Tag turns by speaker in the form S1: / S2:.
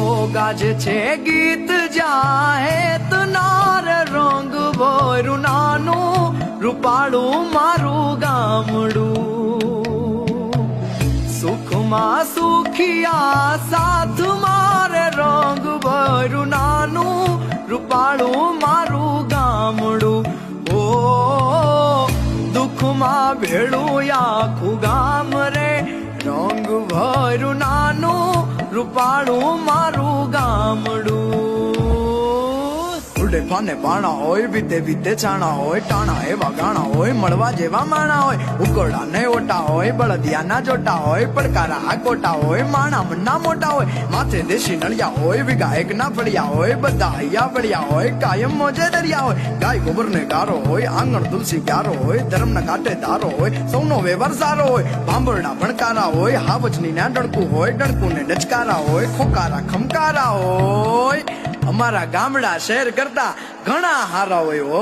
S1: ગાજે છે ગીત જાહેત નાર રંગ ભર્યું નાનું રૂપાળું મારું ગામડું સુખમાં સુખિયા સાથ મારે રંગ ભર્યું નાનું રૂપાળું મારું ગામડું ઓ દુઃખમાં ભેળું આખું ગામ રે રંગ ભર્યું નાનું રૂપાળું મારું ગામડું ઉડે ફાને પાણા હોય બીતે બીતે છાણા હોય ટાણા એવા ગાણા હોય મળવા જેવા માણા હોય ઉકરડા ને ઓટા હોય બળદિયાના જોટા હોય પડકારા કોટા હોય માણા મન્ના મોટા હોય માથે દેશી નળિયા હોય વિગાયક ના ફળિયા હોય બધા હૈયા બળિયા હોય કાયમ મોજે દરિયા હોય ગાય ગોબર ને ગારો હોય આંગણ તુલસી ગારો હોય ધર્મ ના કાંઠે ધારો હોય સૌનો વ્યવહાર સારો હોય ભાંભરડા ભણકારા હોય હાવજની ના ડણકું હોય ડણકું ને ડચકારા હોય ખોકારા ખમકારા હોય અમારા ગામડા શહેર કરતા ઘણા હારા હોય હો।